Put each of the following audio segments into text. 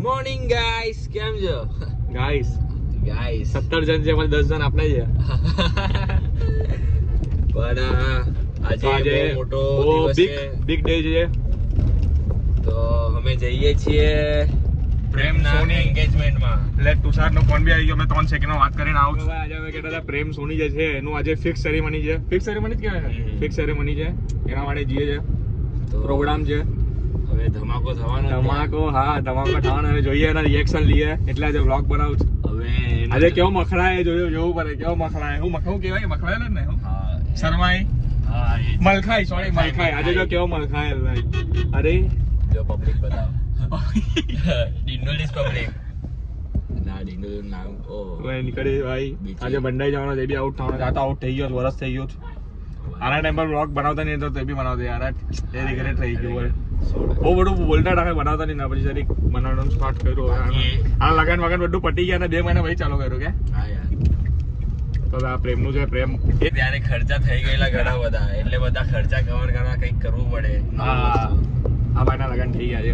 Morning guys, કેમ છો guys? 17 જણ છે, એમાં 10 જણ આપણે છે. પણ આજે બહુ મોટો દિવસ છે, બિગ ડે છે. તો અમે જઈએ છીએ પ્રેમ સોની એન્ગેજમેન્ટમાં. એટલે તુષારનો ફોન બી આવી ગયો. મેં 3 સેકન્ડમાં વાત કરીને આવું છું. આજે અમે કહેતા હતા પ્રેમ સોની જે છે એનું આજે ફિક્સ સેરેમની છે. ફિક્સ સેરેમની જ કહેવાય ને? ફિક્સ સેરેમની છે, એના માટે જઈએ છે. પ્રોગ્રામ છે, હવે ધમાકો થવાનો. ધમાકો થવાનો. હવે જોઈએ એના રિએક્શન લઈએ, એટલે આજે વ્લોગ બનાવું છું. હવે આજે કેવો મખડાય જોવું પડે. કેવો મખડાય, હું મખડું કહેવાય, મખડાય ને હું શરમાઈ મલખાઈ, સોરી મલખાઈ. આજે જો કેવો મલખાય ભાઈ. અરે જો પબ્લિક બતાવો. Dindoli is public. ના ડિંડોલ નામ ઓ ભાઈ નીકળી ભાઈ. આજે બંડાઈ જવાનો, તે બી આઉટ થવાનો. આ તો આઉટ થઈ ગયો, વરસ થઈ ગયો. આના ટાઈમ પર વ્લોગ બનાવતા નહીં તો તે બી બનાવતા યાર. એ રિગ્રેટ થઈ ગયું. બહુ બધું બોલતા રાખે, બનાવતા નહીં. પછી જરીક બનાવવાનું સ્ટાર્ટ કર્યું. આ લગન વગન બધું પટી ગયા ને 2 મહિના પછી ચાલુ કર્યું કે હા યાર. તો આ પ્રેમનું છે. પ્રેમ ત્યારે ખર્ચા થઈ ગયેલા ઘણા બધા, એટલે બધા ખર્ચા કવર કરવા કંઈક કરવું પડે. આ ભાઈના લગન થઈ ગયા છે,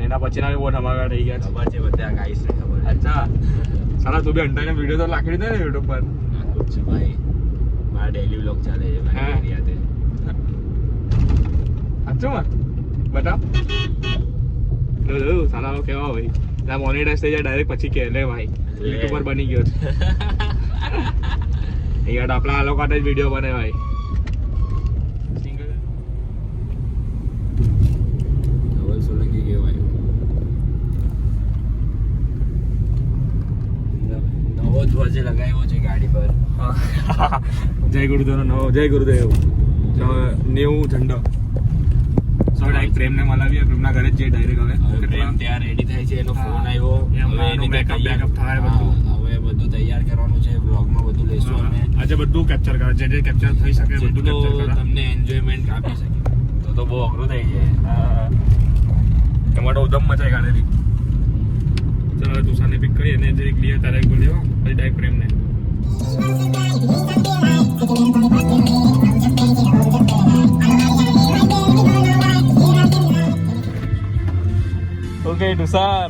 એના પછીના બી બહુ ધમાકા થઈ ગયા. ખબર છે બધા ગાઈસ ને ખબર. અચ્છા સારા તું બી અંટાઈને વિડીયો તો નાખી દે ને યુટ્યુબ પર. નાખું છું ભાઈ, મારા ડેઈલી વ્લોગ ચાલે છે ભાઈ એરિયાતે. અચ્છા બતા સારા કેવા ભાઈ. ના મોનેટાઈઝ થઈ જાય ડાયરેક્ટ પછી કે લે ભાઈ યુટ્યુબર બની ગયો છે. અહીંયા આપણા આ લોકો જ વિડીયો બને ભાઈ. ધવલ સોલંકી કહેવાય. નવો ધ્વજ લગાવ્યો છે ગાડી પર. જય ગુરુદેવ નો જય ગુરુદેવ. ન્યુ ઝંડો. ડાયરેક્ટ પ્રેમને મલાવીએ. પ્રેમના ઘરે જ જઈએ ડાયરેક્ટ. હવે પ્રેમ ત્યાં રેડી થાય છે, એનો ફોન આવ્યો. હવે એની મેકઅપ થાય બધું. હવે બધું તૈયાર કરવાનું છે. બ્લોગમાં બધું લઈશું અમે. આજે બધું કેપ્ચર કરે, જે કેપ્ચર થઈ શકે બધું કેપ્ચર કરે. તમને એન્જોયમેન્ટ આપી શકે તો બહુ અઘરું થઈ જાય. તમારો ઉદમ મચાઈ કાઢેલી. ચાલો તુષારને પિક કરી અને જે ક્લિયર તારીખ બોલ્યો પછી ડાયરેક્ટ પ્રેમને. ઓકે તુષાર.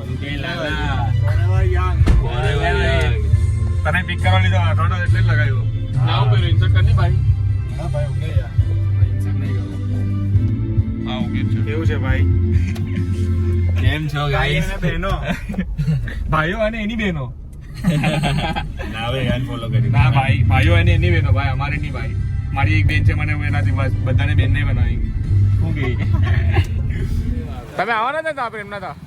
તને પિક કરવા લીધો થોડો એટલે જ લગાવ્યો. નામ કર્યું ઇન્સર્ટ કરની ભાઈ. હા ભાઈ ઓકે યાર, ઇન્સર્ટ નહીં કરો. હા ઓકે છે. કેવું છે ભાઈ? કેમ છો ગાઈસ? બહેનો ભાઈઓ અને એની બહેનો. ના હવે અનફોલો કરી. ના ભાઈ ભાઈઓ અને એની બહેનો. ભાઈ અમારે નહીં ભાઈ. મારી એક બેન છે, મને એનાથી બધાને બેન નહીં બનાવી. શું કહી તમે આવવાના હતા આપણે એમના હતા.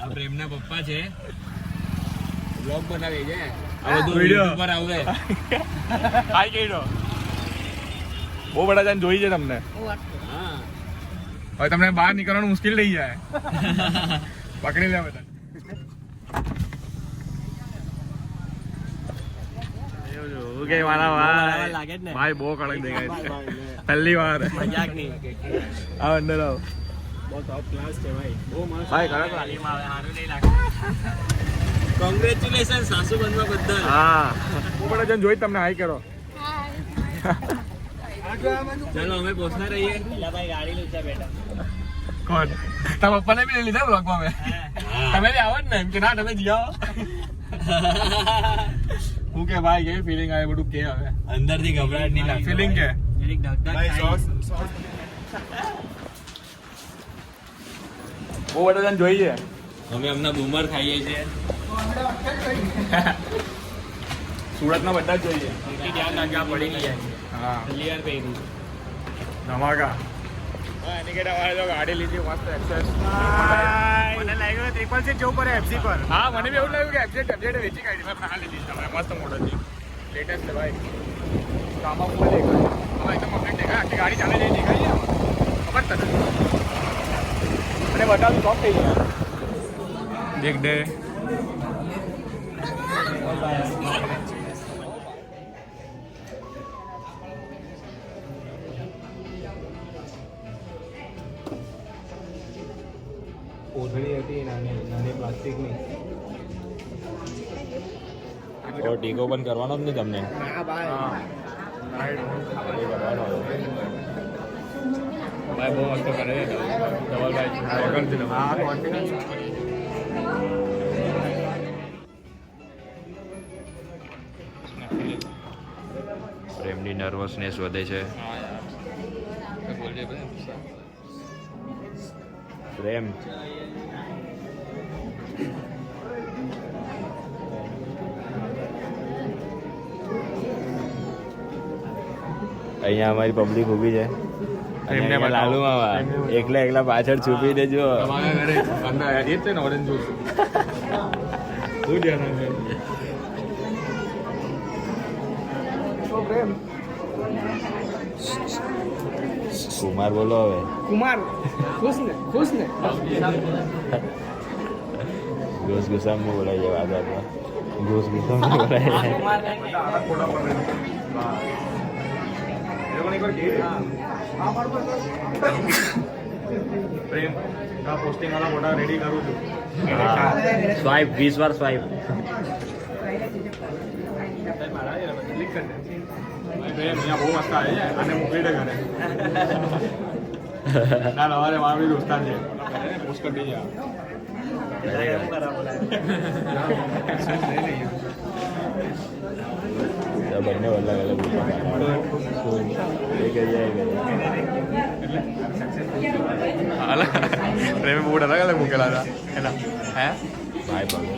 આ પ્રેમના પપ્પા છે, બ્લોગ બનાવે છે. આ બધું વિડિયો પર આવે. હાઈ કહીડો. બહુ બધા જણ જોઈ છે તમને. હા હવે તમને બહાર નીકળવાનું મુશ્કેલ થઈ જાય. પકડી લે બધા. કે મારા ભાઈ બહુ કડક દેખાય છે. પહેલી વાર મજાક નહીં. આવ અંદર આવ. બહુ ટોપ ક્લાસ છે ભાઈ. બહુ મસ્ત ભાઈ. કડક લાગીમાં આવે, સારું નહીં લાગે. કોંગ્રેચ્યુલેશન સાસુ બનવા બદલ. હા બહુ બધા જણ જોઈ તમને હાઈ કરો. ચાલો અમે પહોંચતા રહીએ. ભાઈ ગાડી લીધા બેટા. કોણ? તારા પપ્પાને બી લઈ લીધા બ્લોગમાં મેં. તમે બી આવો ને એમ કે ના તમે જી આવો. હું કે ભાઈ કેવી ફીલિંગ આવે બધું કે હવે અંદરથી ઘબરાટ નહીં લાગે. ફીલિંગ કે ભાઈ સોસ બહુ બધા જણ જોઈએ. અમે હમણાં બૂમર ખાઈએ છીએ. સુરતના બધા જ જોઈએ. ધ્યાન રાખવા પડી ગયા. હા ક્લિયર કર્યું. ધમાકા. એની કરતા વાળે તો ગાડી લીધી મસ્ત એક્સેસ. મને લાગ્યું ટ્રિપલ સીટ જવું પડે એફસી પર. હા મને બી એવું લાગ્યું કે એફસી વેચી કાઢી. મેં ના લીધી તમે મસ્ત મોડલ છે, લેટેસ્ટ છે ભાઈ. આમાં ફૂલ દેખાય. આમાં એકદમ કમ્પ્લીટ દેખાય. આખી ગાડી ચાલે જઈ દેખાય છે ખબર તને. અને બતાવું શોખ થઈ ગયા. દેખ દે કોથળી હતી નાની પ્લાસ્ટિકની. ટીકો પણ કરવાનો જ નહીં તમને. ભાઈ બહુ મસ્ત કરે છે ધવલભાઈ. હા કોન્ફિડન્સ. પ્રેમની નર્વસનેસ વધે છે. પ્રેમ અહીંયા અમારી પબ્લિક ઊભી છે. એમને લાલુ મામા એકલા પાછળ છુપી દેજો. તમારા ઘરે અંદર એ જ છે ને ઓરેન્જ જ્યુસ. શું ધ્યાન કુમાર બોલો હવે. કુમાર ખુશ ને ઘૂસ ઘુસામ નહીં બોલાય છે વાત આપણા. ઘૂસ ઘુસામ નહીં બોલાય છે. પ્રેમ આ પોસ્ટિંગ વાળા ફોટા રેડી કરું છું. સ્વાઈપ 20 વાર સ્વાઈપ. પ્રેમ અહીંયા બહુ મસ્ત આવે છે અને મોકલી દે ઘરે. ના સવારે મારી દોસ્તાર છે પોસ્ટ કરી દેજે. બંને અલગ અલગ પ્રેમે બહુ અલગ અલગ મૂકેલા હતા એના. હે ભાઈ ભાઈ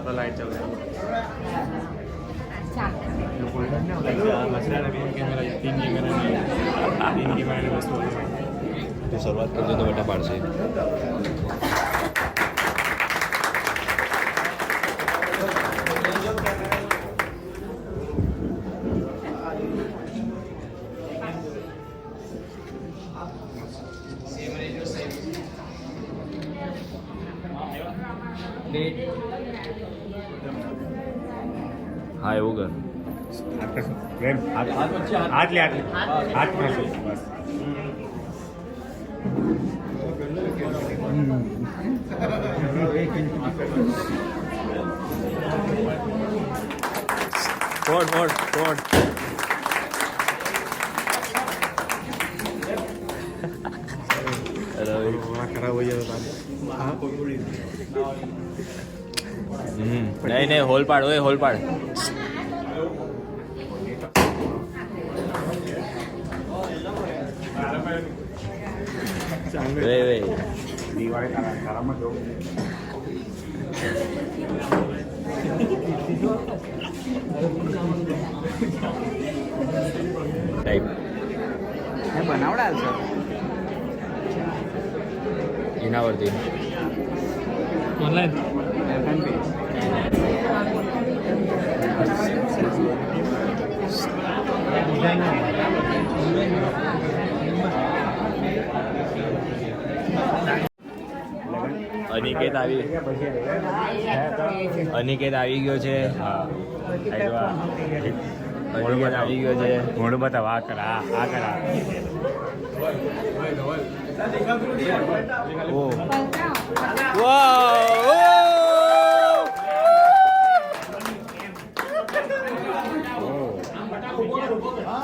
तो लाइट चल रही તો શરૂઆત કરજો તો બેટા પાડશે. હા એવું કર. આટલી બસ. ફોડ ખરાબ હોય નહીં હોલ પાડ ઓય હોલ પાડ. દિવાળી તારામાં જો ટાઈપ બનાવડા છે એના વરથી ઓનલાઈન અનિકેત આવી ગયો છે. અનિકેત આવી ગયો છે. મોડું બતાવ. આ કર આ કર.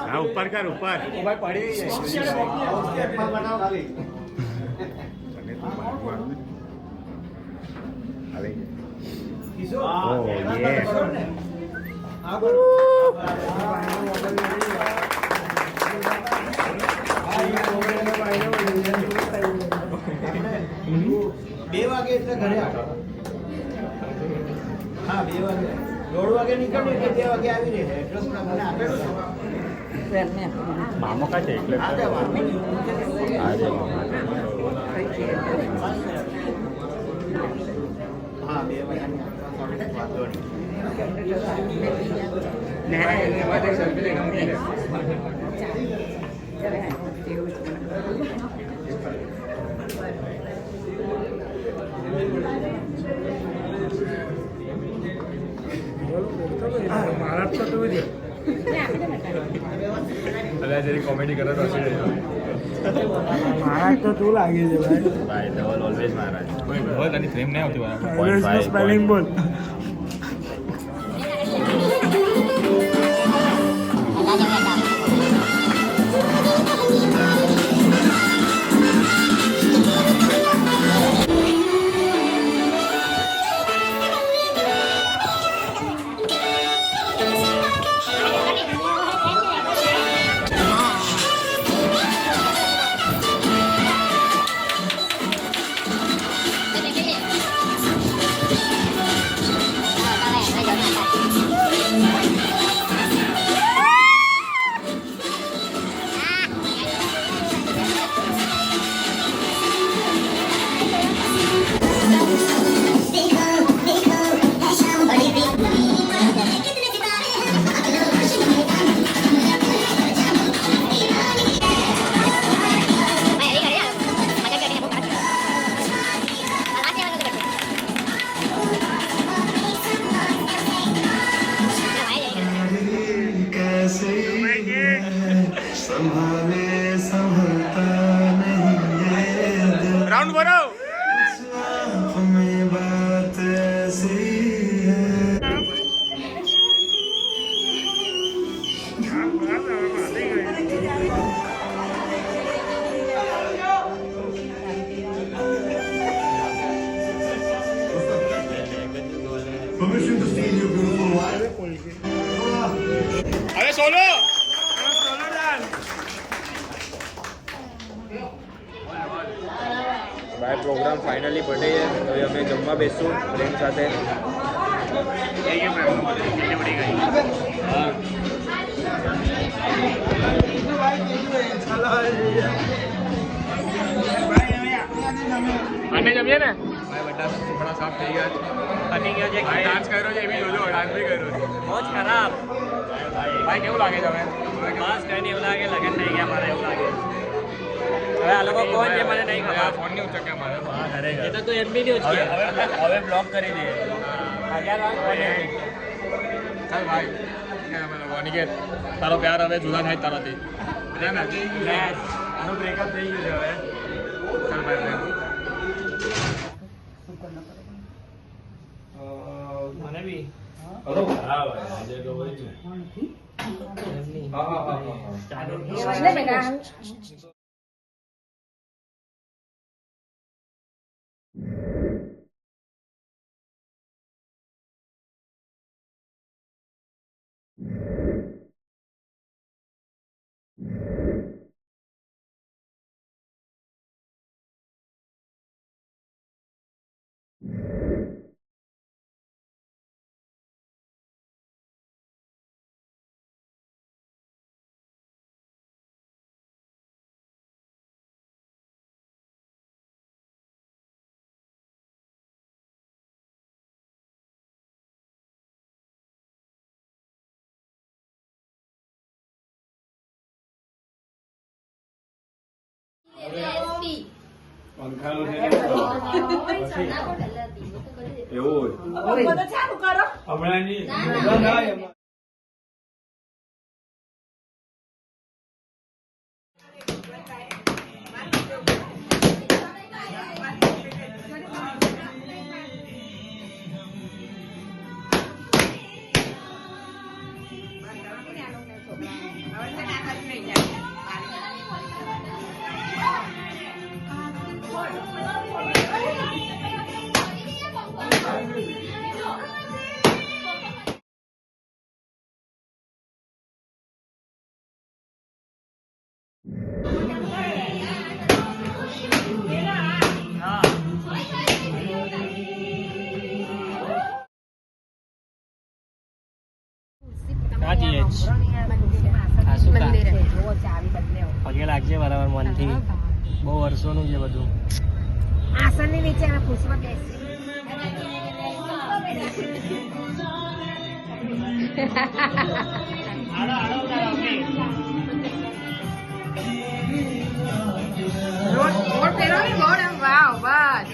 હા ઉપર કર ઉપર. બે વાગે એટલે ઘરે હા 2 વાગે 1:30 વાગે નીકળ્યું એટલે 2 વાગે આવી રહે. એડ્રેસ મને આપેલું છે. મામો કા છે એટલે આજે હા 2 વાગ્યાની વાંધો મહારાષ્ટ્ર તો બધી જરી કોમેડી કરે તો મહારાજ તો તું લાગે છે ભાઈ. ભાઈ ધવલ ઓલવેઝ મહારાજ. ધવલ તારી ફ્રેમ નહીં આવતી બરાબર. 0.5 સ્પેલિંગ બોલ. રાઉન્ડ ભરો અરે સોલો ભાઈ પ્રોગ્રામ ફાઇનલી પતે છે. હવે અમે જમવા બેસશું ફ્રેન્ડ સાથે. આને જમીએ ને ભાઈ બધા સુપડા સાફ થઈ ગયા છે. ડાન્સ કર્યો છે એ બી જોજો. ડાન્સ બી કર્યો છે. બહુ જ ખરાબ. ભાઈ કેવું લાગે છે હવે? બસ કઈ નહીં એવું લાગે લગન થઈ ગયા મારે એવું લાગે. હવે આ લોકો કોણ છે મને નહીં ખબર. ફોન નહીં ઉચક્યા મારે. એ તો તું એમ બી નહીં ઉચકે. હવે બ્લોક કરી દે. ચાલ ભાઈ અનિકેત તારો પ્યાર હવે જુદા થાય તારાથી. આનું બ્રેકઅપ થઈ ગયું છે હવે. ચાલ ભાઈ મને બી પગે લાગજે બરાબર મનથી. બહુ વર્ષોનું છે બધું. આસનની નીચે ખુશમાં બેસી ગોળ પહેરો ને ગોળ. વાવ બસ